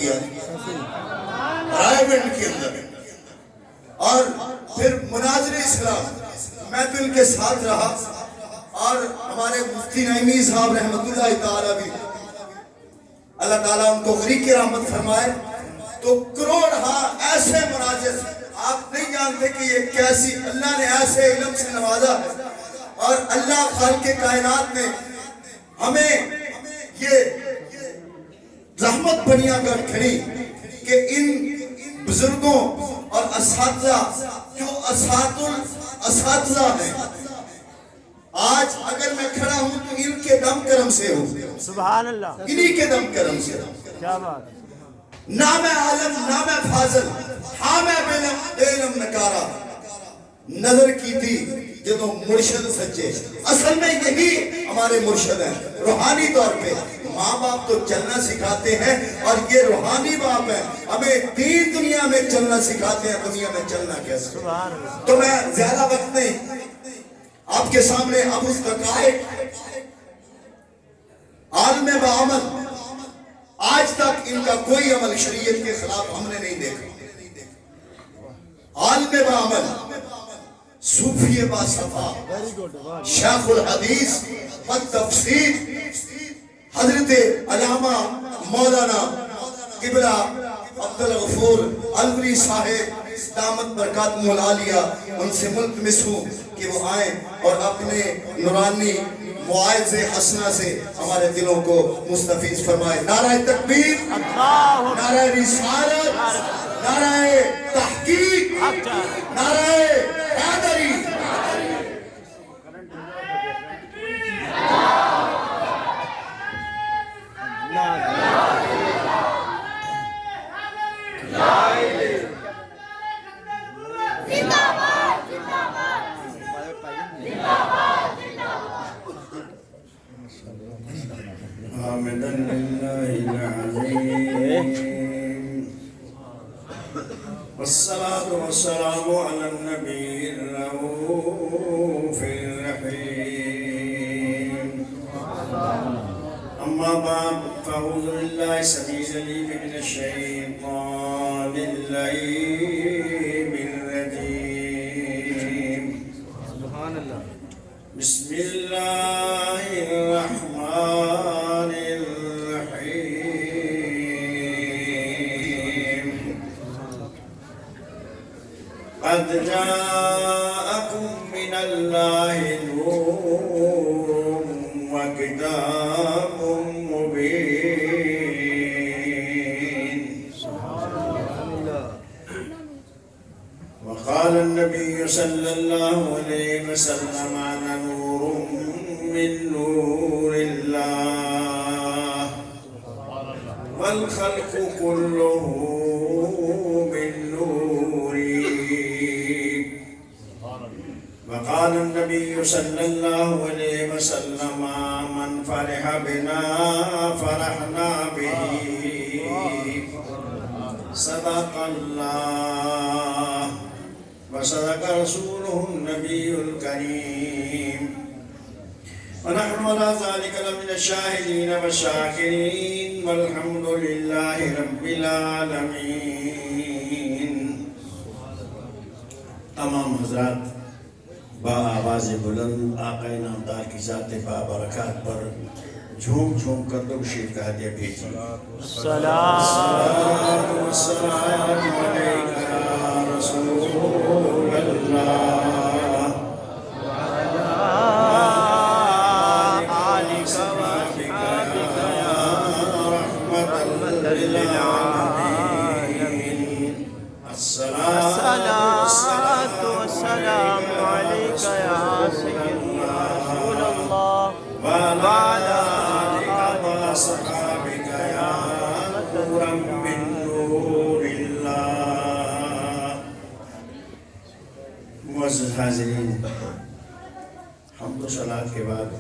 کیا رائے گنج کے اندر، اور پھر مناظر اسلام میں تو ان کے ساتھ رہا، اور ہمارے مفتی نعیمی صاحب رحمت اللہ تعالیٰ بھی اللہ تعالیٰ ان کو غریق کی رحمت فرمائے، تو کروڑ ایسے مناظر، آپ نہیں جانتے کہ یہ کیسی اللہ نے ایسے علم سے نوازا ہے، اور اللہ خالق کائنات نے ہمیں یہ رحمت بنیا کر کھڑی کہ ان بزرگوں اور اساتذہ جو اساتذہ ہیں، آج اگر میں کھڑا ہوں تو ان کے دم کرم سے ہوں، سبحان اللہ، انہی کے دم کرم سے ہوں۔ کیا بات ہے، نام عالم نام فاضل ہاں میں بیلم نکارا، نظر کی تھی جدو مرشد سچے، اصل میں یہی ہمارے مرشد ہیں روحانی طور پہ۔ ماں باپ تو چلنا سکھاتے ہیں، اور یہ روحانی باپ ہیں، ہمیں دین دنیا میں چلنا سکھاتے ہیں، دنیا میں چلنا کیسے۔ سبحان اللہ، تو میں زیادہ وقت نہیں آپ کے سامنے اب اس دقائق عالم بعمل، آج تک ان کا کوئی عمل شریعت کے خلاف ہم نے نہیں دیکھا۔ عالم بعمل، صوفی باصفا، شیخ الحدیث والتفسیر، حضرت علامہ مولانا قبلہ عبدالغفور الوری صاحب دامت برکاتہ العالیہ، ان سے ملتمس ہوں کہ وہ آئیں اور اپنے نورانی مواعظ حسنہ سے ہمارے دلوں کو مستفیض فرمائے۔ نعرہ تکبیر، نعرہ رسالت، نعرہ تحقیق، نعرہ حیدری۔ حامداً للہ العظیم، والصلاة والسلام على النبي الرؤوف الرحيم، أما بعد فأعوذ بالله السميع العليم من الشيطان اللعين الرجيم، سبحان اللہ، بسم الله الرحمن الرحيم، قد جاءكم من الله نور وكتاب مبين، وقال النبي صلى الله عليه وسلم أنا نور من نور الله، والخلق كله من نوري، وقال النبي صلى الله عليه وسلم من فرح بنا فرحنا به، صدق الله وصدق رسوله النبي الكريم، ونحن على ذلك لمن الشاهدين والشاكرين، والحمد لله رب العالمين۔ تمام حضرات با آواز بلند آقا نامدار کی ذات بابرکات پر جھوم جھوم کر دو شیر کا ہدیہ بھیجیے۔ الصلاۃ والسلام علیک یا رسول اللہ، وعلی آلک وصحبک یا رحمۃ للعالمین۔ الصلاۃ والسلام علیک یا سیدنا رسول اللہ، وعلی آلک وصحبک یا نورا من نور اللہ۔ معزز حاضرین، حمد و صلاۃ کے بعد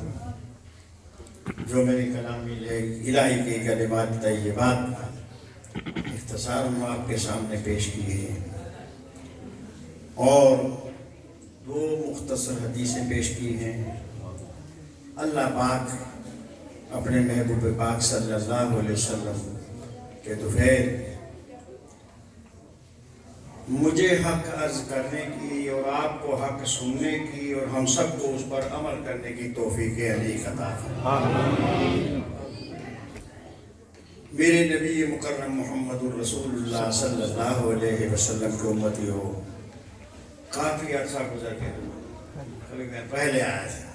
جو میری کلامی الہی کے کلمات طیبات اختصار آپ کے سامنے پیش کیے ہیں، اور دو مختصر حدیثیں پیش کی ہیں۔ اللہ پاک اپنے محبوب پاک صلی اللہ علیہ وسلم کہ تو پھر مجھے حق عرض کرنے کی اور آپ کو حق سننے کی اور ہم سب کو اس پر عمل کرنے کی توفیق علی عطا فرمائے۔ میرے نبی مکرم محمد الرسول اللہ صلی اللہ علیہ وسلم کی امتی ہو، کافی عرصہ گزر کے کبھی میں پہلے آیا تھا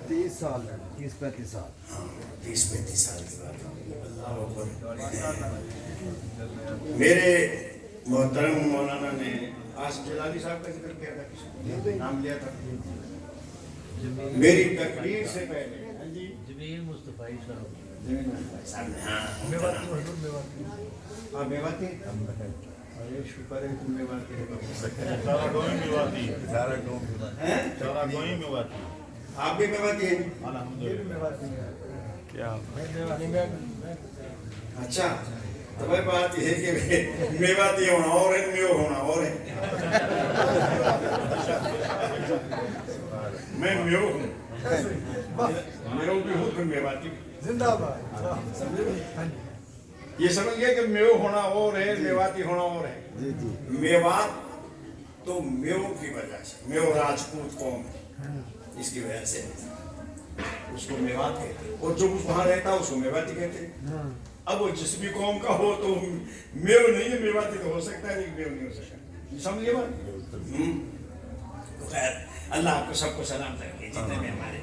30 سال 30-35 سال، ہاں 30-35 سال کی بات ہے۔ اللہ اکبر۔ میرے محترم مولانا نے آج جلالی صاحب کا ذکر کیا تھا، کسی نے نام لیا تھا میری تقریر سے پہلے؟ ہاں جی، جمیل مصطفی صاحب، ہاں میواتی، ارے شکر ہے تم میواتی سارا گوئی میواتی ہے، سارا گوئی میواتی، آپ بھی میواتی ہیں؟ الحمدللہ۔ اچھا، تو بھائی بات یہ ہے کہ میواتی ہونا اور ہے، میو ہونا اور ہے۔ میں میو ہوں، میرو بھی ہوں، پھر میواتی بھی۔ زندہ باد۔ یہ سمجھ گئے کہ میو ہونا اور ہے، میواتی ہونا اور ہے۔ جی جی، میوات تو میو کی وجہ سے، میو راجپوت قوم ہے، اس کی وجہ سے اس کو میوات کہتے ہیں، اور جو وہاں رہتا ہے اس کو میواتی کہتے ہیں۔ اب وہ جس بھی قوم کا ہو تو میو نہیں ہے، میواتی تو ہو سکتا ہے لیکن میو نہیں ہو سکتا، سمجھے بات؟ تو خیر اللہ آپ کو سب کو سلام رکھے، جتنے بھی ہمارے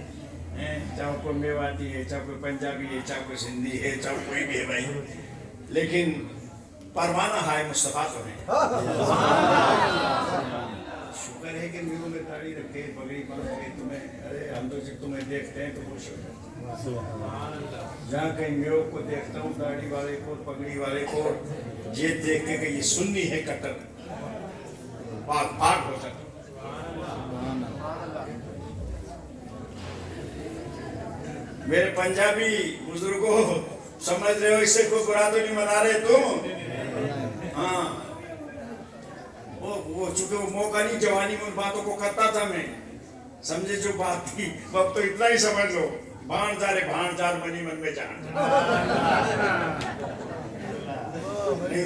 چاہے کوئی میواتی ہے، چاہے کوئی پنجابی ہے، چاہے کوئی سندھی ہے، چاہے کوئی بھی ہے بھائی، لیکن پروانہ ہائے مصطفیٰ تو ہے۔ شکر ہے کہ میرے میں داڑھی رکھے، پگڑی باندھ کے تمہیں، ارے ہم تو جب تمہیں دیکھتے ہیں تو خوش ہو جاتے ہیں۔ جہاں کہیں میو کو دیکھتا ہوں، داڑھی والے کو، پگڑی والے کو، یہ دیکھ کے کہ یہ سنی ہے کٹر، پاک پاک ہو جاتا۔ میرے پنجابی بزرگوں سمجھ رہے ہو، اس سے کوئی برا تو نہیں منا رہے تم؟ ہاں، وہ چونکہ وہ موقع نہیں، جوانی میں ان باتوں کو کرتا تھا میں، سمجھے جو بات تھی، وقت تو اتنا ہی سمجھ لو، بھان جارے بھان جار منی من میں جان۔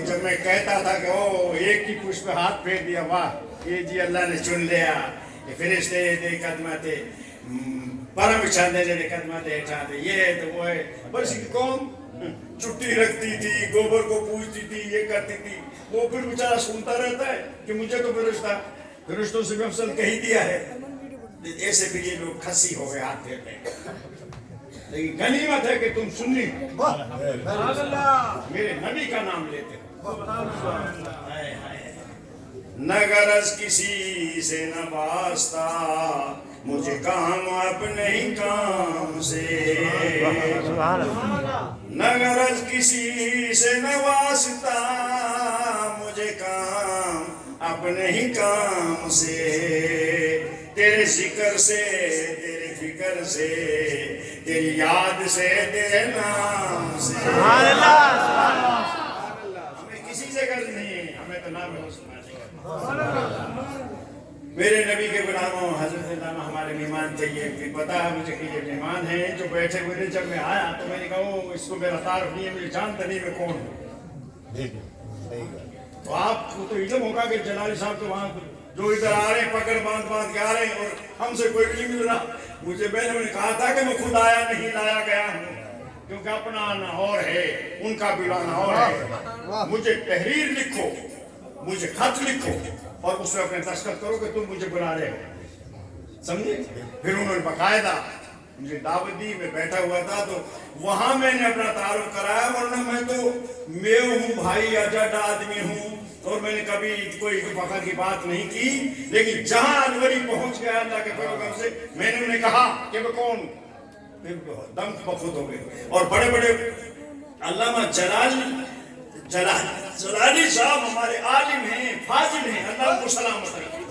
جب میں کہتا تھا کہ او ایک کی پشت پہ ہاتھ پھیر دیا، واہ یہ جی اللہ نے چن لیا، یہ فرشتے دے قدماتے پرم بچھانے دے قدماتے اٹھاتے، یہ تو وہ ہے۔ بس کی قوم چھٹی رکھتی تھی، گوبر کو پوجتی تھی، یہ کرتی تھی، وہ پھر بیچارہ سنتا رہتا ہے کہ مجھے تو فرشتوں سے بھی افضل کہی دیا ہے۔ ایسے پھر یہ لوگ کھسی ہو گئے ہاتھ پھیرتے ہیں، لیکن غنیمت ہے کہ تم سنی میرے نبی کا نام لیتے ہو۔ نہ غرض کسی سے نہ واسطہ، مجھے کام اپنے ہی کام سے، نہ غرض کسی سے نہ واسطہ، مجھے کام اپنے ہی کام سے، تیرے ذکر سے، تیرے فکر سے، تیری یاد سے، تیرے نام سے۔ ہمیں کسی سے غرض نہیں ہے، ہمیں تو نام ہے۔ میرے نبی کے غلاموں، حضرت علامہ ہمارے مہمان تھے، یہ پتا ہے مجھے کہ یہ مہمان ہیں جو بیٹھے ہوئے تھے۔ جب میں آیا تو میں نے کہا اس کو میرا تعارف نہیں ہے، مجھے جانتا نہیں میں کون ہوں۔ تو آپ کو تو علم ہوگا کہ جلالی صاحب تو وہاں جو ادھر آ رہے ہیں پکڑ باندھ کے آ رہے ہیں، اور ہم سے کوئی بھی نہیں مل رہا۔ مجھے میں نے کہا تھا کہ میں خود آیا نہیں، لایا گیا ہوں، کیونکہ اپنا آنا اور ہے، ان کا بلانا اور ہے۔ مجھے تحریر لکھو، مجھے خط لکھو، اور اس میں اپنے دستخط کرو کہ تم مجھے بلا رہے ہو، سمجھے؟ پھر انہوں نے باقاعدہ مجھے دعوت دی، میں بیٹھا ہوا تھا تو وہاں میں نے اپنا تعارف کرایا، ورنہ میں تو میں ہوں بھائی، اجڈ آدمی ہوں، اور میں نے کبھی کوئی فخر کی بات نہیں کی۔ لیکن جہاں انوری پہنچ گیا اللہ کے پیغمبر سے، میں نے انہیں کہا کہ میں کون ہوں، پھر دم بخود ہو گئے۔ اور بڑے بڑے علامہ جلالی صاحب ہمارے عالم ہیں، فاضل ہیں، اللہ ان کو سلامت رکھے،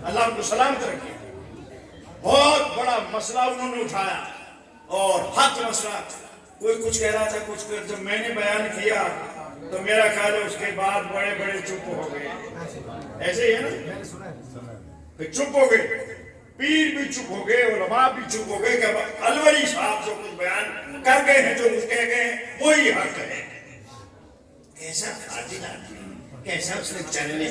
اللہ ان کو سلامت رکھے۔ بہت بڑا مسئلہ انہوں نے اٹھایا، اور حق مسئلہ، کوئی کچھ کہہ رہا تھا، کچھ جب میں نے بیان کیا تو میرا خیال ہے اس کے بعد بڑے بڑے چپ ہو گئے، ایسے ہی ہے نا، پھر چپ ہو گئے، پیر بھی چپ ہو گئے، علماء بھی چپ ہو گئے کہ الوری صاحب جو کچھ بیان کر گئے ہیں، جو کچھ کہہ گئے ہیں وہی حق ہے۔ کیسا فاضل آدمی, کیسا اس نے چلنے,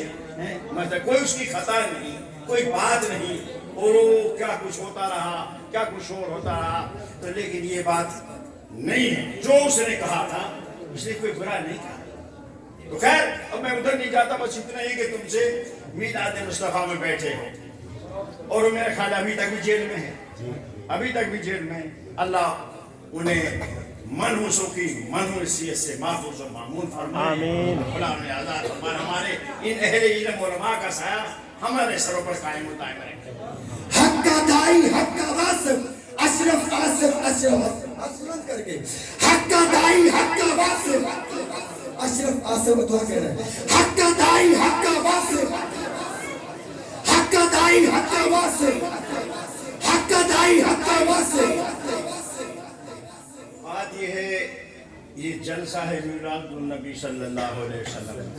مطلب کوئی اس کی خطا نہیں, کوئی بات نہیں, اور وہ کیا کچھ ہوتا رہا, کیا کچھ شور ہوتا رہا. تو لیکن یہ بات نہیں ہے جو اس نے کہا تھا, اس نے کوئی برا نہیں کہا. تو خیر اب میں ادھر نہیں جاتا, بس اتنا ہی کہ تم سے میلاد مصطفیٰ میں بیٹھے ہو, اور وہ میرا خیال ابھی تک بھی جیل میں ہے, ابھی تک بھی جیل میں. اللہ انہیں منحوسوں کی منحوسیت سے محفوظ و مامون فرمائے, خدا انہیں آزاد فرمائے, ہمارے ان اہل علم علماء کا سایہ ہمارے سروں پر قائم و دائم رکھے. حق کا دائی, حق کا واسف, اشرف آصف, اشرف کر کے حق کا دائی, حق کا واسف, اشرف آصف دعا کہہ رہے ہیں. حق کا دائی, حق کا واسف, حق کا دائی, حق کا واسف, حق کا دائی, حق کا واسف. بات یہ ہے, یہ جلسہ ہے میلاد النبی صلی اللہ علیہ وسلم,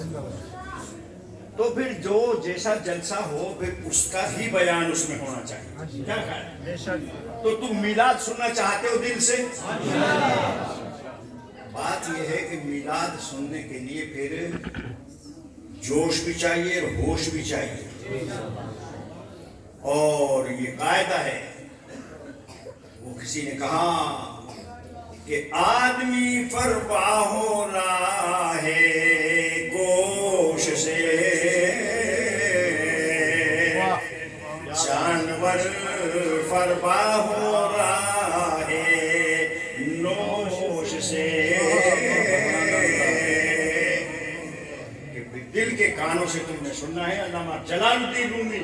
تو پھر جو جیسا جلسہ ہو پھر اس کا ہی بیان اس میں ہونا چاہیے. کیا خیال ہے؟ تو تم میلاد سننا چاہتے ہو دل سے؟ بات یہ ہے کہ میلاد سننے کے لیے پھر جوش بھی چاہیے اور ہوش بھی چاہیے. اور یہ قاعدہ ہے, وہ کسی نے کہا کہ آدمی فربا ہو رہا ہے گوش سے, جانور فربا ہو رہا ہے نوش سے. دل کے کانوں سے تم نے سننا ہے. علامہ جلال الدین رومی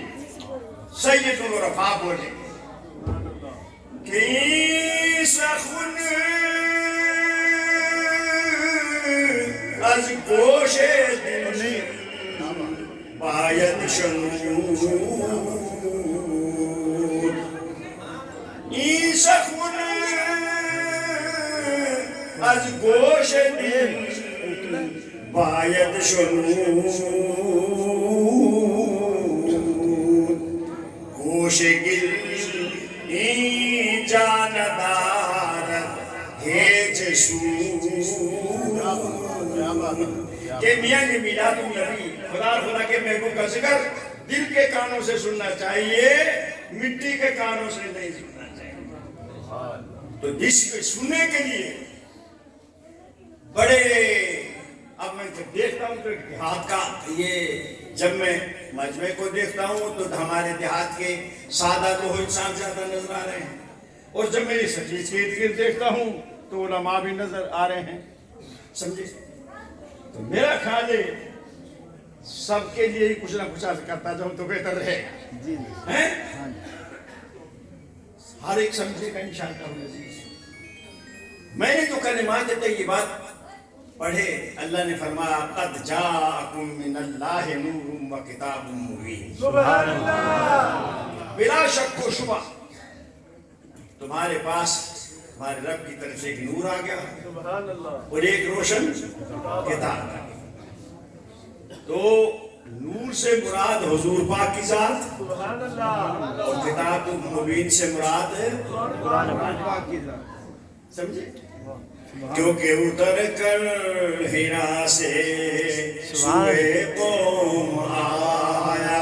سید العرفاء بولے کہ سخن از گوش دل باید شنود, این سخن از گوش دل باید شنود, گوش گل این جاندارد هیچ سود. کہ میاں نے میلاد النبی خدا کے محبوب کا ذکر دل کے کانوں سے سننا چاہیے, مٹی کے کانوں سے نہیں سننا چاہیے. تو جس کو سننے کے لیے بڑے, اب میں دیکھتا ہوں تو دیہات کا, یہ جب میں مجمع کو دیکھتا ہوں تو ہمارے دیہات کے سادہ تو انسان زیادہ نظر آ رہے ہیں, اور جب میں سچیز کے ارد گرد دیکھتا ہوں تو علماء بھی نظر آ رہے ہیں. سمجھے؟ تو میرا خیال ہے سب کے لیے ہی کچھ نہ کچھ کرتا جاؤں تو بہتر رہے گا. ہر ایک سمجھے کا انشاءاللہ. میں نے جو کلمات طیبات پڑھے, اللہ نے فرمایا قد جاءکم من اللہ نور و کتاب مبین. سبحان اللہ. بلا شک و شبہ تمہارے پاس ہمارے رب کی طرف سے ایک نور آ گیا اور ایک روشن کتاب. تو نور سے مراد حضور پاک کی ذات, اور کتاب مبین سے مراد ہے قرآن پاک کی ذات. سمجھے؟ کیونکہ اتر کر ہیرا سے سوئے قوم آیا,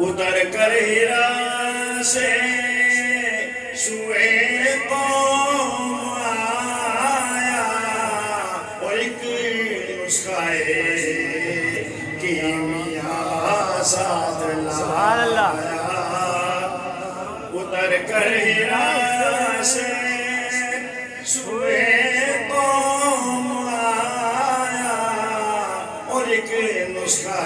اتر کر ہیرا سے سوئے قوم آیا, اور ایک نسخہ کیمیا ساتھ لایا. اتر کر ہیرا سے سوئے قوم آیا, اور ایک نسخہ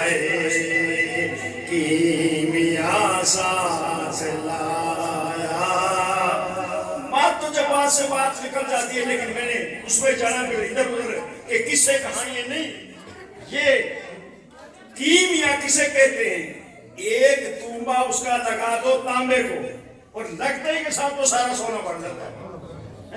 کیمیا ساتھ لایا. بات تو جب بات سے بات نکل جاتی ہے, لیکن میں نے اس میں جانا پھر ادھر ادھر کہ کس سے کہانی ہے نہیں. یہ کیمیا کسے کہتے ہیں؟ ایک تنبا اس کا لگا دو تانبے کو اور لگتے ہی کے ساتھ تو سارا سونا بڑھ جاتا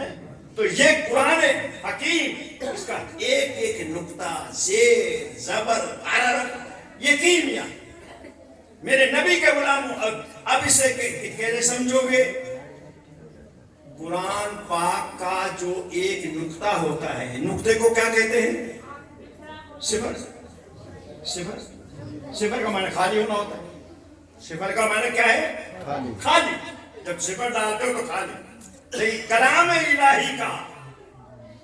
ہے. تو یہ قرآن حکیم, اس کا ایک ایک نقطہ زیر زبر حرارت یہ کیمیا. میرے نبی کے غلاموں اب اسے کیسے سمجھو گے؟ قرآن پاک کا جو ایک نقطہ ہوتا ہے، نقطے کو کیا کہتے ہیں؟ صفر۔ صفر صفر کا معنی خالی ہونا ہوتا ہے۔ صفر کا معنی کیا ہے؟ خالی۔ جب صفر ڈالتے ہو تو خالی۔ لیکن کلام الہی کا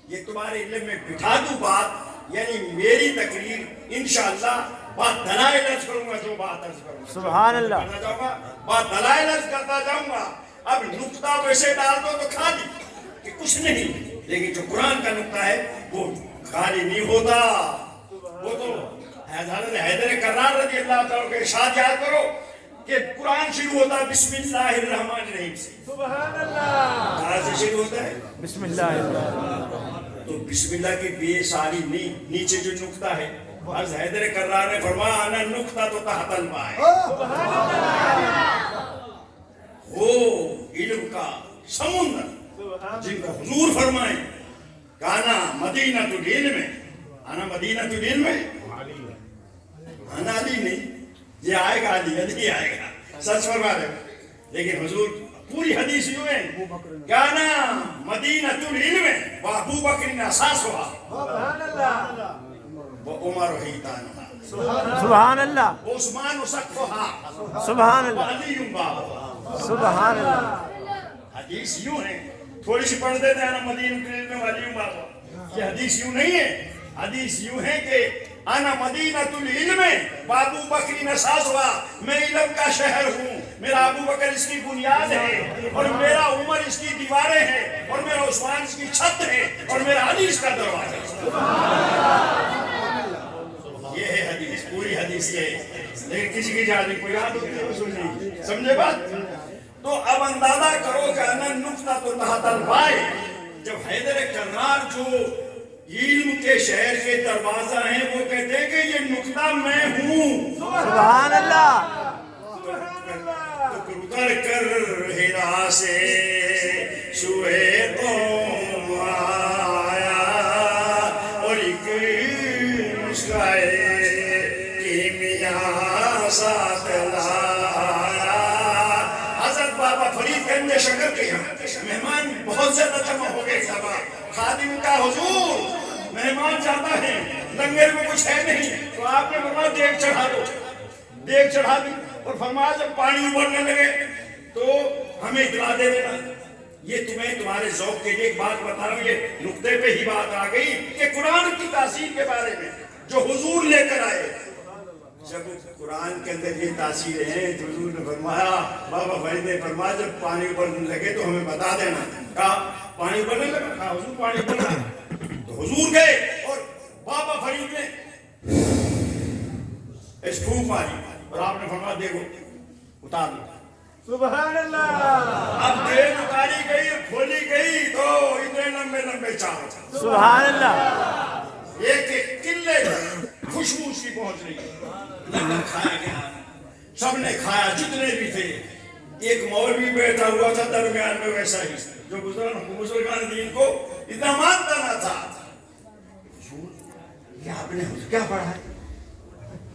یہ تمہارے علم میں بٹھا دوں بات، یعنی میری تقریر انشاءاللہ بات دلائل عرض کروں گا، جو بات عرض کروں گا سبحان اللہ کرنا چاہوں گا، بات دلائل عرض کرتا جاؤں گا۔ اب نقطہ ویسے ڈال دو تو خالی کہ کچھ نہیں، لیکن جو قرآن کا نقطہ ہے وہ خالی نہیں ہوتا۔ وہ تو حضرت حیدر کرار رضی اللہ تعالیٰ کے ارشاد یاد کرو کہ قرآن شروع ہوتا ہے بسم اللہ الرحمن الرحیم سے۔ سبحان اللہ، کہاں سے شروع ہوتا ہے؟ بسم اللہ۔ تو بسم اللہ کی بے ساری نہیں، نیچے جو نقطہ ہے، حضرت حیدر کرار نے فرمایا انا نقطہ تو تحت الماء، وہ علم کا سمندر جن کا حضور فرمائے کانا مدینہ العلم، انا مدینہ العلم، انا علی نہیں، یہ آئے گا علی نہیں آئے گا، سچ فرما رہے ہو۔ لیکن حضور پوری حدیث یوں ہے کانا مدینہ العلم وابو بکر اساسها سبحان اللہ، وعمر حیطانها سبحان اللہ، وعثمان سقفها سبحان اللہ، وعلی بابها۔ سبحان اللہ۔ حدیث یوں ہے، تھوڑی سی پڑھ دیتے ہیں نا مدینہ العلم میں وعلی بابا، یہ حدیث یوں نہیں ہے۔ حدیث یوں ہے کہ انا مدینہ العلم وابو بکر اساسها، میں علم کا شہر ہوں، میرا ابو بکر اس کی بنیاد ہے، اور میرا عمر اس کی دیواریں ہیں، اور میرا عثمان اس کی چھت ہے، اور میرا علی اس کا دروازہ ہے۔ یہ ہے حدیث، پوری حدیث یہ ہے، لیکن کسی کی جانے کو یاد ہوتی ہے اس نہیں، سمجھے بات؟ تو اب اندازہ کرو کہ انا نقطہ تو تحت الماء، جب حیدر کرار جو علم کے شہر کے دروازہ ہیں وہ کہتے ہیں کہ یہ نقطہ میں ہوں، سبحان اللہ، تو اتر کر ہرا سے سوئے قوم آیا، اور ایک مسکرائے کیمیا ساتھ لایا۔ حضرت بابا فرید گنج شکر کے یہاں مہمان بہت زیادہ جمع ہو گئے، خادم کا حضور مہمان جاتا ہے، لنگر میں کچھ ہے نہیں، تو آپ نے فرمایا دیگ چڑھا دو، دیگ چڑھا دی، اور فرمایا جب پانی ابلنے لگے تو ہمیں اطلاع دے دینا۔ یہ تمہیں تمہارے ذوق کے لیے ایک بات بتا رہا ہوں، یہ نقطے پہ ہی بات آ گئی کہ قرآن کی تاثیر کے بارے میں جو حضور لے کر آئے، جب قرآن کے اندر یہ تاثیر ہے تو حضور نے فرمایا، بابا فرید نے فرمایا جب پانی ابلنے لگے تو ہمیں بتا دینا۔ کہا پانی ابلنے لگا، کہا حضور پانی ابل رہا ہے، تو حضور گئے اور بابا فرید نے اس پھونک ماری، اور آپ نے فرمایا دیکھو اتار دو۔ سبحان اللہ، اب دیگ اتاری گئی، کھولی گئی تو اتنے لمبے لمبے چاول، سبحان اللہ، ایک ایک قلے خوشبو اس کی پہنچ رہی، لنگر کھایا گیا، سب نے کھایا جتنے بھی تھے۔ ایک مولوی بیٹھا ہوا تھا درمیان میں ویسا ہی، جو بزرگان دین کو اتنا مانتا نہ تھا۔ یہ آپ نے کیا پڑھا ہے؟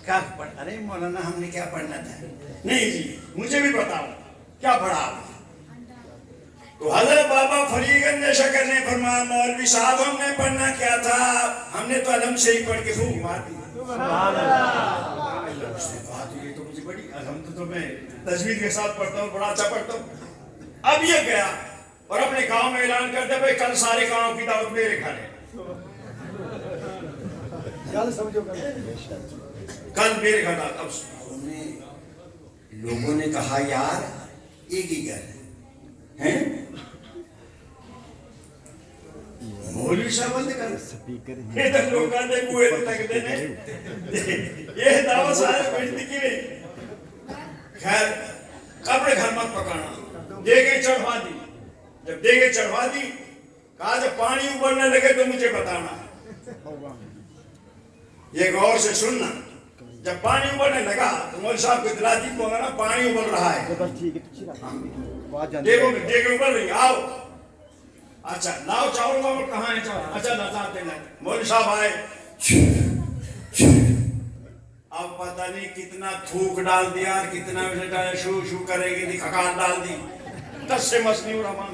کیا پڑھا؟ ارے مولانا ہم نے کیا پڑھنا تھا؟ نہیں جی مجھے بھی بتاؤ کیا پڑھا آپ نے؟ تو حضرت بابا فرید گنج شکر نے فرمایا مولوی صاحب ہم نے پڑھنا کیا تھا، ہم نے تو علم سے ہی پڑھ کے پھونک مار دی۔ سبحان اللہ، اس نے کہا تو یہ تو مجھے بڑی الحمد تو میں تجوید کے ساتھ پڑھتا ہوں، بڑا اچھا پڑھتا ہوں۔ اب یہ گیا اور اپنے گاؤں میں اعلان کر دیا بھائی کل سارے گاؤں کی دعوت میرے گھر ہے، کل میرے گھر آتا۔ اب لوگوں نے کہا یار ایک ہی گھر ہے، مولوی صاحب نے کہا ادھر لوگ آتے کوئے تک دینے یہ دعوت سارے بیٹھنے کی نہیں۔ خیر اپنے گھر مت پکانا، دیگیں چڑھوا دی، جب دیگیں چڑھوا دی کہا جب پانی ابلنے لگے تو مجھے بتانا۔ یہ غور سے سننا، جب پانی ابلنے لگا تو مولوی صاحب کو اطلاع دی کو نا پانی ابل رہا ہے، دیکھو دیگیں ابل رہی، آؤ اچھا لاؤ چاول واول کہاں ہے چاول، اچھا لذات دینا۔ مولوی صاحب آئے، اب پتہ نہیں کتنا تھوک ڈال دیا اور کتنا شو شو کرے گی تھی، کھکان ڈال دی، 10 سے مسنی اور امان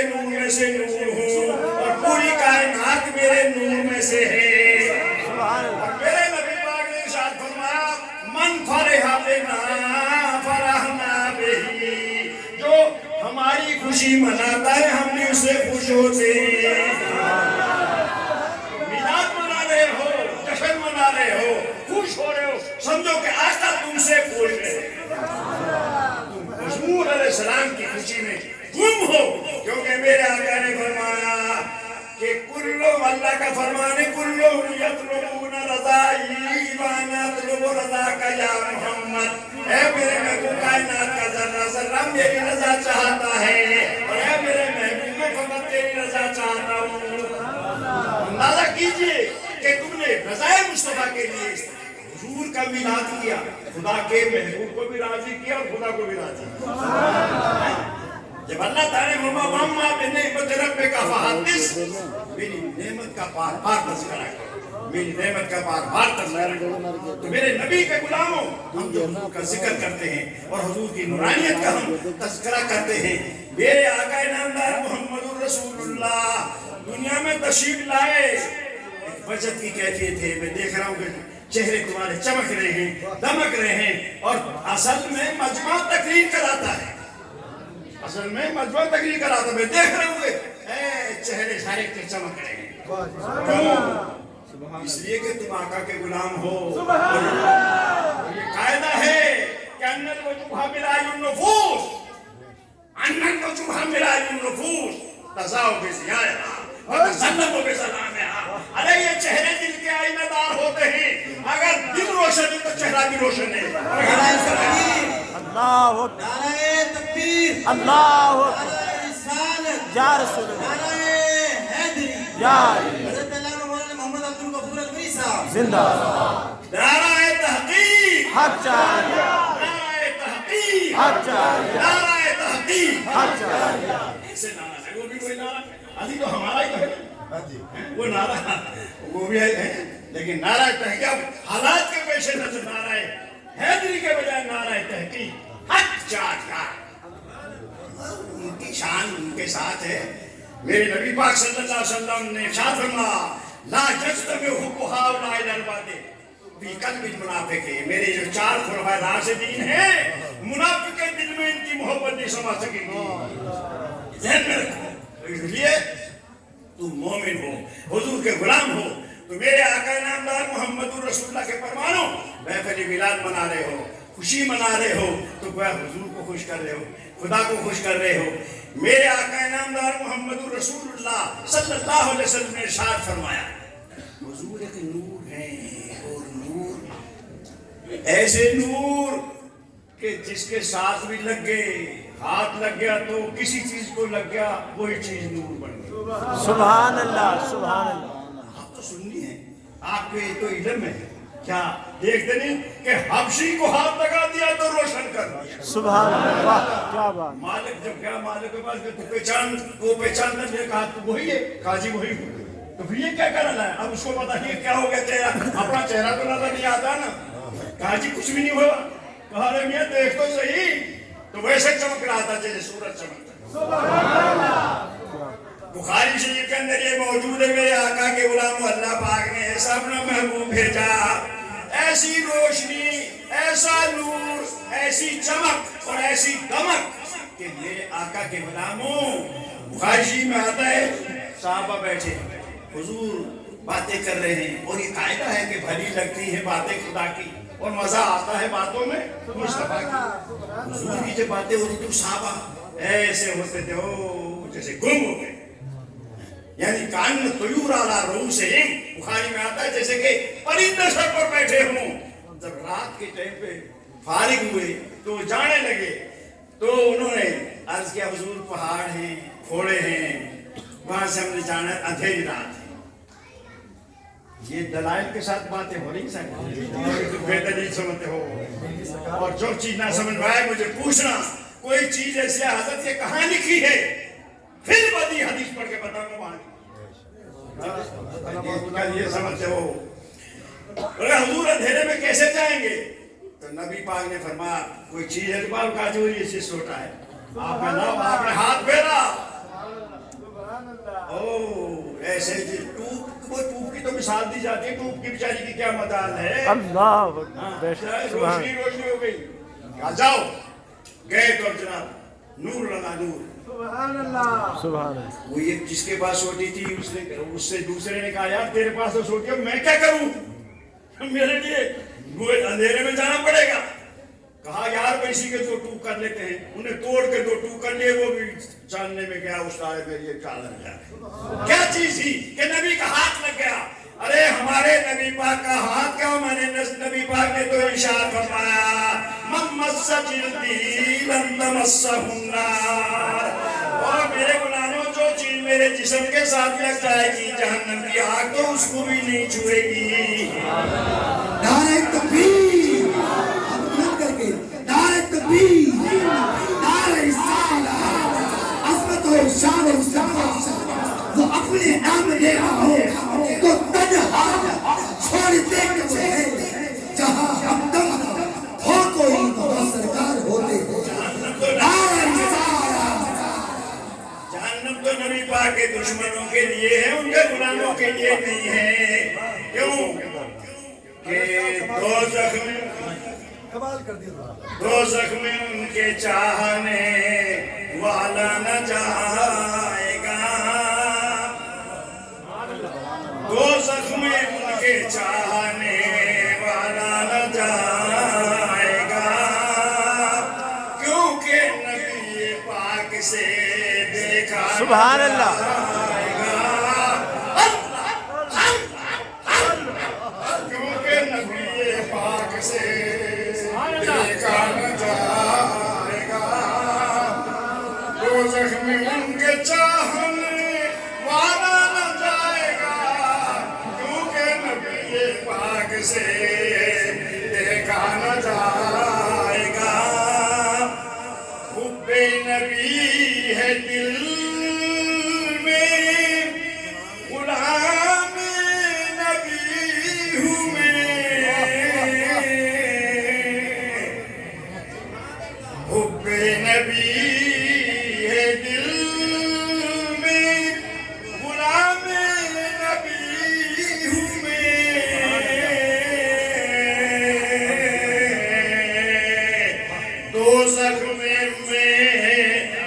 کے نور میں سے نور ہوں اور پوری کائنات میرے نور میں سے ہے۔ اور میرے نبی پاک نے ارشاد فرمایا من فرح بنا فرحنا بہی، جو ہماری خوشی مناتا ہے ہم بھی اسے خوش ہوتے ہیں۔ میلاد منا رہے ہو، جشن منا رہے ہو، خوش ہو رہے ہو، سمجھو کہ آقا تم سے خوش ہے۔ تم حضور علیہ السلام کی خوشی میں گم ہو، کیونکہ میرے آقا نے فرمایا کہ کلو، اللہ کا فرمان ہے کلو یطلبون رضائی وانا اطلب رضاک یا محمد، اے میرے محبوب کائنات کا ذرہ ذرہ میری رضا چاہتا ہے، اور اے میرے محبوب میں فقط تیری رضا چاہتا ہوں۔ اندازہ کیجئے کہ تم نے رضائے مصطفیٰ کے لیے حضور کا میلاد کیا، خدا کے محبوب کو بھی راضی کیا اور خدا کو بھی راضی کیا۔ جب اللہ تعالیٰ نے فرمایا وَأَمَّا بِنِعْمَتِ رَبِّكَ فَحَدِّثْ، میری نعمت کا بار بار تذکرہ کرو، میری نعمت کا بار بار تذکرہ کرو۔ تو میرے نبی کے غلاموں، ہم جو حضور کا ذکر کرتے ہیں اور حضور کی نورانیت کا ہم تذکرہ کرتے ہیں، میرے آقا نامدار محمد رسول اللہ دنیا میں تشریف لائے، ایک بچت کی کیفیت ہے۔ میں دیکھ رہا ہوں کہ چہرے تمہارے چمک رہے ہیں، دمک رہے ہیں، اور اصل میں مجمع تقریر کراتا ہے، اصل میں مجمع تقریر کراتا ہے۔ میں دیکھ رہا ہوں کہ چہرے سارے کے چمک رہے ہیں، کیوں؟ اس لیے کہ تم آقا کے غلام ہو۔ اور یہ قاعدہ ہے کہ ان الوجوہ مرائی النفوس، ان الوجوہ مرائی النفوس تضاء بضیاءہا وتظلم بظلامہا۔ ارے یہ چہرے دل کے آئینہ دار ہوتے ہیں، اگر دل روشن ہے تو چہرہ بھی روشن ہے۔ اللہ اکبر، نعرہ تکبیر، اللہ اکبر، نعرہ رسالت، یا رسول اللہ، نعرہ حیدری، یا حضرت علامہ مولانا محمد عبد الغفور البری صاحب، زندہ نعرہ تحقیق، حق چاہیے، نعرہ تحقیق، حق چاہیے، نعرہ تحقیق۔ حق چاہیے۔ ایسے نعرہ ہے، وہ بھی کوئی نعرہ ابھی تو ہمارا ہی تو ہے، وہ نعرہ وہ بھی ہے، لیکن نعرہ تحقیق اب حالات کے پیش نظر نعرہ حیدری کے بجائے نعرہ تحقیق، حق چاہیے۔ ان کی شان ان کے ساتھ ہے۔ میرے نبی پاک صلی اللہ علیہ وسلم نے ارشاد فرمایا لا یجتمع حب هؤلاء الاربعہ فی قلب المنافق، میرے جو چار خلفائے راشدین ہیں، منافق کے دل میں ان کی محبت نہیں سما سکے گی۔ ذہن میں رکھو، اس لیے تم مومن ہو، حضور کے غلام ہو، تو میرے آقا نامدار محمد رسول اللہ کے فرمانوں محفل میلاد منا رہے ہو، خوشی منا رہے ہو، تو گویا حضور کو خوش کر رہے ہو، خدا کو خوش کر رہے ہو۔ میرے آقا نامدار محمد رسول اللہ صلی اللہ علیہ وسلم نے ارشاد فرمایا حضور ایک نور ہیں، اور نور ایسے نور کہ جس کے ساتھ بھی لگ گئے، ہاتھ لگ گیا تو کسی چیز کو لگ گیا، وہی چیز نور بن گئی۔ سبحان اللہ، سبحان اللہ۔ آپ تو سننی ہے، آپ کے تو علم ہے، کیا دیکھتے نہیں کہ حبشی کو ہاتھ لگا دیا تو روشن کر دیا۔ سبحان اللہ، واہ کیا بات۔ مالک جب گیا مالک کے پاس تو پہچان کر لیا، کہا تو وہی ہے، کہا جی وہی ہے۔ تو پھر یہ کیا کرنا ہے؟ اب اس کو پتا نہیں کیا ہو گیا چہرہ، اپنا چہرہ تو نظر نہیں آتا نا۔ کہا جی کچھ بھی نہیں ہوا۔ کہا ارے میاں دیکھ تو صحیح، تو ویسے چمک رہا تھا جیسے سورج چمکتا۔ بخاری شریف کے اندر یہ موجود ہے، میرے آقا کے غلام اللہ پاک نے ایسا اپنا محبوب بھیجا، ایسی روشنی، ایسا نور، ایسی چمک اور ایسی دمک کہ میرے آقا کے غلاموں، بخاری شریف میں آتا ہے صحابہ بیٹھے، حضور باتیں کر رہے ہیں، اور یہ قاعدہ ہے کہ بھلی لگتی ہیں باتیں خدا کی اور مزہ آتا ہے باتوں میں مصطفیٰ کی۔ حضور کی جب باتیں ہوتی تو صحابہ ایسے ہوتے تھے، او جیسے گم ہو گئے، یعنی کان طیور علی رؤوسہم، بخاری میں آتا ہے جیسے کہ پرندے سر پر بیٹھے ہوں۔ جب رات کے ٹائم پہ فارغ ہوئے تو جانے لگے، تو انہوں نے عرض کیا حضور پہاڑ ہیں، گھوڑے ہیں، وہاں سے ہم نے جانا، اندھیری رات ہے۔ یہ دلائل کے ساتھ باتیں ہو نہیں سکتی، بہترین سمجھتے ہو، اور جو چیز نہ سمجھ میں آئے مجھے پوچھنا، کوئی چیز ایسی حضرت یہ کہاں لکھی ہے، پھر بدی حدیث پڑھ کے بتاؤں گا وہاں یہ سمجھتے ہو۔ حضور اندھیرے میں کیسے جائیں گے؟ تو نبی پاک نے فرمایا کوئی چیز ہے تو باب کاجوری سے سوٹا ہے، آپ نے ہاتھ پھیرا، ایسے ٹوپ، وہ ٹوپ کی تو مثال دی جاتی ہے، ٹوپ کی بیچاری کی کیا مدال ہے؟ اللہ روشنی روشنی ہو گئی، کہا جاؤ، گئے تو جناب نور لگا نور. سبحان اللہ سبحان اللہ. وہ یہ جس کے پاس سوٹی تھی اس سے دوسرے نے کہا یار تیرے پاس تو سوٹی ہے، میں کیا کروں، میرے لیے اندھیرے میں جانا پڑے گا. کہا یار اسی کے 2 ٹوک کر لیتے ہیں. انہیں توڑ کے 2 ٹوک کر لیے. وہ بھی جاننے میں گیا استاد میں یہ چالن جائے کیا چیز تھی کہ نبی کا ہاتھ لگ گیا. ارے ہمارے نبی پاک کا ہاتھ کیا، میں نے نبی پاک نے تو ارشاد فرمایا من مس جلدی لم تمسہ النار. اور میرے غلاموں جو چیز میرے جسم کے ساتھ لگ جائے گی جہنم کی آگ تو اس کو بھی نہیں چھوئے گی. نعرہ تکبیر، نعرہ تکبیر، نعرہ رسالت، عظمت و شان و شفاعت. وہ اپنے نام لے رہا ہو تو تنہا چھوڑ دے کے مجھے جہاں ہمدم ہو کوئی تو سرکار ہوتے ہو. نعرہ رسالت. جہنم تو نبی پاک کے دشمنوں کے لیے ہے، ان کے غلاموں کے لیے نہیں ہے. کیوں کہ دوزخ میں ان کے چاہنے والا نہ جائے گا. دوزخ میں ان کے چاہنے والا نہ جائے گا، کیونکہ نبی پاک سے دیکھا سبحان اللہ. کیونکہ نبی پاک سے دیکھا نہ جائے گا. دوزخ میں ان کے چاہنے والا نہ جائے گا، کیونکہ نبی پاک سے دیکھا نہ جائے گا. حب نبی ہے دل میں، غلام نبی ہوں میں. حب نبی ہے دل میں، غلام نبی ہوں میں. دوزخ میں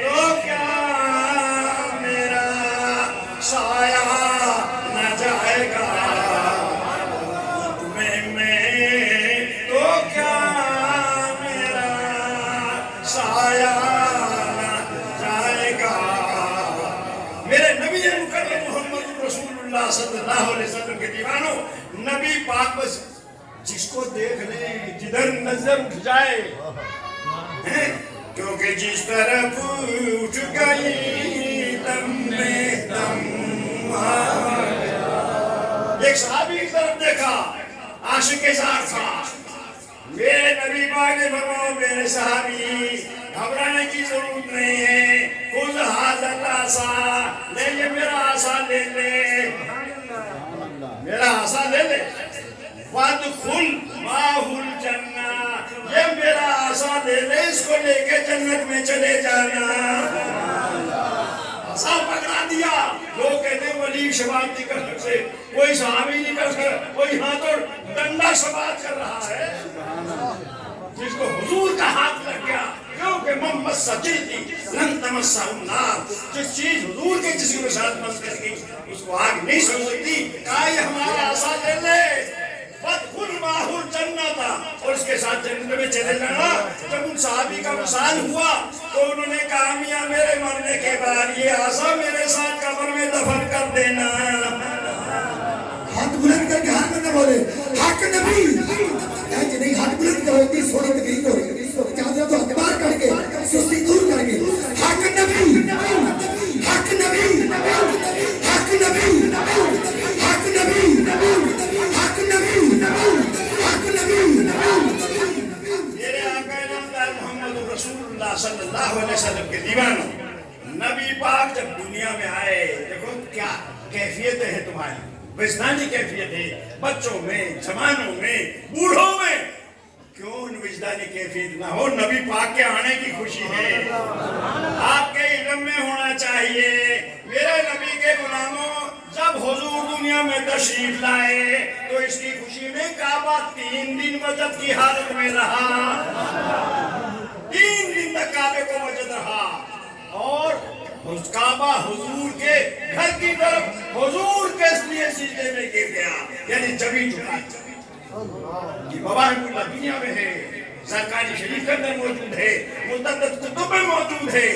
تو کیا میرا سایہ نہ جائے گا، میں تو کیا میرا سایہ نہ جائے گا. میرے نبی مکرم محمد رسول اللہ صلی اللہ علیہ وسلم کے دیوانوں، نبی پاک بس جس کو دیکھ لیں جدھر نظر اٹھ جائے، کیونکہ جس طرف اٹھ گئی دم میں دم آ گیا. ایک صحابی کی طرف دیکھا، عاشق زار تھا. میرے نبی پاک نے فرمایا میرے صحابی گھبرانے کی ضرورت نہیں ہے، خذ ھذا العصا، لے یہ میرا عصا لے لے، میرا عصا لے لے. وادخل معہ الجنہ، یہ میرا عصا لے لے، اس کو لے کے جنت میں چلے جانا. عصا پکڑا دیا. لوگ کہتے ہیں ولی شفاعت نہیں کر سکتے، کوئی صحابی نہیں کر سکتا، کوئی ہاتھ اور ڈنڈا شفاعت کر رہا ہے. جس کو حضور کا ہاتھ لگ گیا، کیونکہ من مس جلدی لن تمسہ النار، جس چیز حضور کے جسم کے ساتھ مس کر گئی اس کو آگ نہیں سمجھ سکتی. کہا یہ ہمارا عصا لے لے، وادخل معہ الجنہ، اور اس کے ساتھ جنت میں چلے جانا. جب ان صحابی کا وصال ہوا تو انہوں نے کہا میاں میرے مرنے کے بعد یہ عصا میرے ساتھ قبر میں دفن کر دینا. ہاتھ بلند کر کے ہاتھ میں نہ بولے حق نبی، نہیں ہاتھ بلند کرو، اتنی سونے تکلیف ہو رہی ہے. چاہتے ہو تو اعتبار کر کے سستی دور کر کے حق نبی، حق نبی، حق نبی، حق نبی، حق نبی، حق نبی. میرے آقا نامدار محمد رسول اللہ صلی اللہ علیہ وسلم کے دیوانوں، نبی پاک جب دنیا میں آئے، دیکھو کیا کیفیتیں ہیں تمہاری، وجدانی کیفیت ہے بچوں میں، جوانوں میں، بوڑھوں میں. کیوں وجدانی کیفیت نہ ہو؟ نبی پاک کے آنے کی خوشی ہے. آپ کے علم میں ہونا چاہیے. میرے نبی کے غلاموں جب حضور دنیا میں تشریف لائے تو اس کی خوشی میں کعبہ 3 دن وجد کی حالت میں رہا، 3 دن تک کعبے کو وجد رہا، اور کعبہ حضور کے گھر کی طرف حضور کے لیے سجدے میں گر گیا، یعنی جبھی جھکا۔ یہ مواہب اللہ دنیا میں ہے، سرکاری شریف کے اندر موجود ہے، متعدد کتب میں موجود ہے،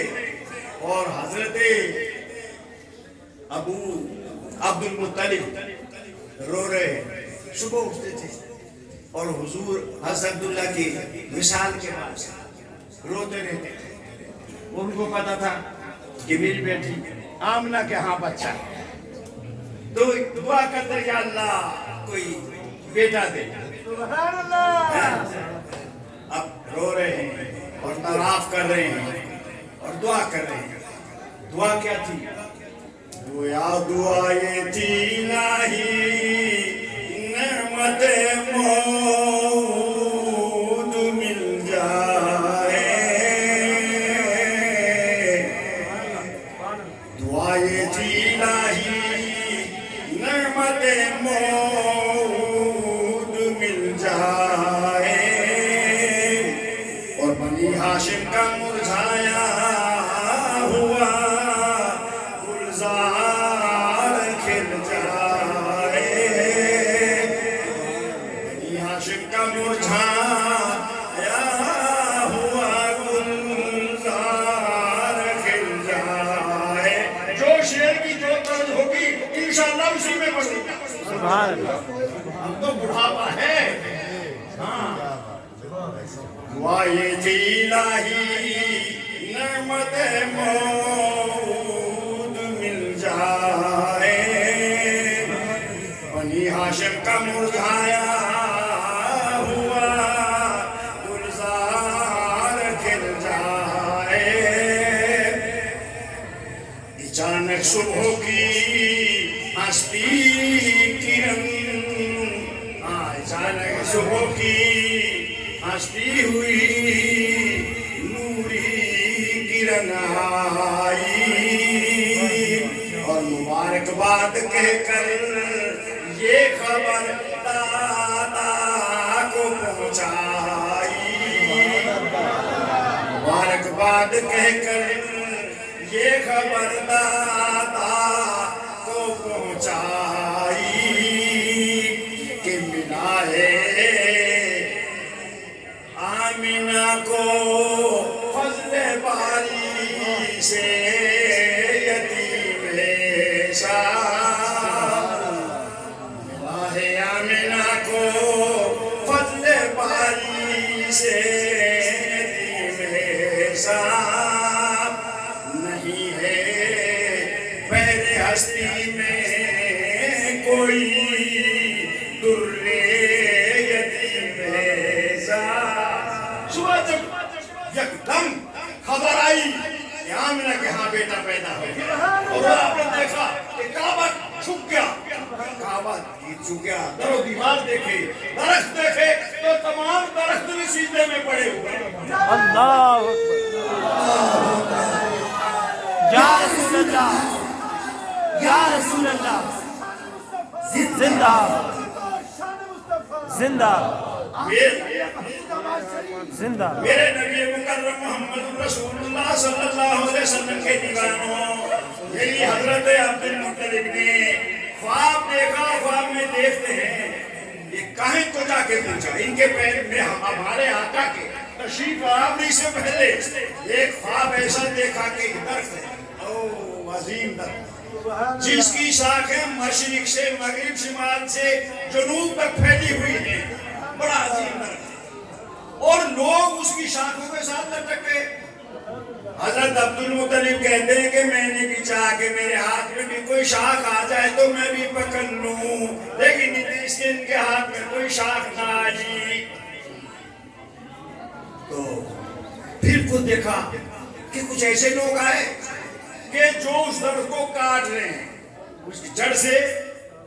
اور حضرت ابو عبد المطلب رو رہے ہیں، صبح اٹھتے تھے اور حضور حضرت عبداللہ کی مثال کے پاس روتے رہتے تھے۔ ان کو پتا تھا کہ میری بیٹی آمنہ کے ہاں بچہ ہے، تو دعا کرتے کہ اللہ کوئی بیٹا دے۔ سبحان اللہ۔ اب رو رہے ہیں اور طواف کر رہے ہیں اور دعا کر رہے ہیں۔ دعا کیا تھی؟ گویا دعا یہ تھی الہی نعمت موت مل جائے، دعا یہ تھی الہی نعمت موت مل جائے، اور بنی ہاشم کا مرجھایا ہوا گلزار کھل جائے، بنی ہاشم کا مرجھایا ہوا گلزار کھل جائے۔ جو شعر کی جو طرز ہوگی انشاءاللہ اسی میں پڑھیں گے۔ سبحان اللہ۔ ہم تو بڑھاپا ہے، ہاں۔ دعا یہ تھی الہی نعمت موت مل جائے، بنی ہاشم کا مرجھایا ہوا گلزار کھل جائے۔ اچانک صبح کی ہستی کرن، اچانک صبح کی ہستی ہوئی نوری کرن آئی، اور مبارکباد کہہ کر یہ خبر دادا کو پہنچائی، مبارکباد کہہ کر یہ خبر دادا کو پہنچائی کہ ملا ہے آمینہ کو فضل باری سے یتیم شاہ، ملا ہے آمینہ کو فضل باری سے یتیم شاہ، نہیں ہے پہلے ہستی میں کوئی در یتیم شاہ۔ صبح جب یکدم خبر آئی کہ آمنہ کے ہاں بیٹا پیدا ہو گیا، اور آپ نے دیکھا کہ کعبہ چھپ گیا، کعبہ چھپ گیا، در و دیوار دیکھے، درخت دیکھے تو تمام درخت بھی سجدے میں پڑے ہوئے۔ اللہ اکبر۔ یا رسول اللہ، یا رسول اللہ، زندہ زندہ زندہ۔ میرے نبی مکرم محمد رسول اللہ صلی اللہ علیہ وسلم کے دیوانوں، یہی حضرت عبد المطلب نے خواب دیکھا، خواب میں دیکھتے ہیں یہ کہیں تو جا کے پوچھا، ان کے پیر میں ہمارے آقا کے تشریف آوری سے پہلے ایک خواب ایسا دیکھا کہ درخت ہے، او عظیم درخت، جس کی شاخیں مشرق سے مغرب شمال سے جنوب تک پھیلی ہوئی ہیں، بڑا عظیم درخت ہے، اور لوگ اس کی شاخوں کے ساتھ لٹک گئے۔ حضرت عبد المطلب کہتے ہیں کہ میں نے بھی چاہا کہ میرے ہاتھ میں بھی کوئی شاخ آ جائے تو میں بھی پکڑ لوں، لیکن اس کے ان کے ہاتھ میں کوئی شاخ نہ آئی۔ تو پھر خود دیکھا کہ کچھ ایسے لوگ آئے کہ جو اس درخت کو کاٹ رہے ہیں، اس کی جڑ سے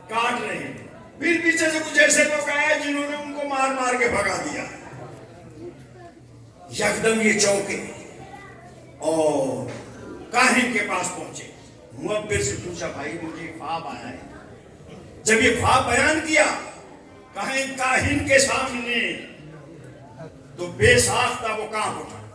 کاٹ رہے ہیں۔ پھر پیچھے سے کچھ ایسے لوگ آئے جنہوں نے ان کو مار مار کے بھگا دیا۔ یکدم یہ چوکے اور کاہن کے پاس پہنچے موبر سے پوچھا بھائی مجھے خواب آیا ہے. جب یہ خواب بیان کیا کہیں کاہن کے سامنے تو بے ساختہ وہ کہاں اٹھا.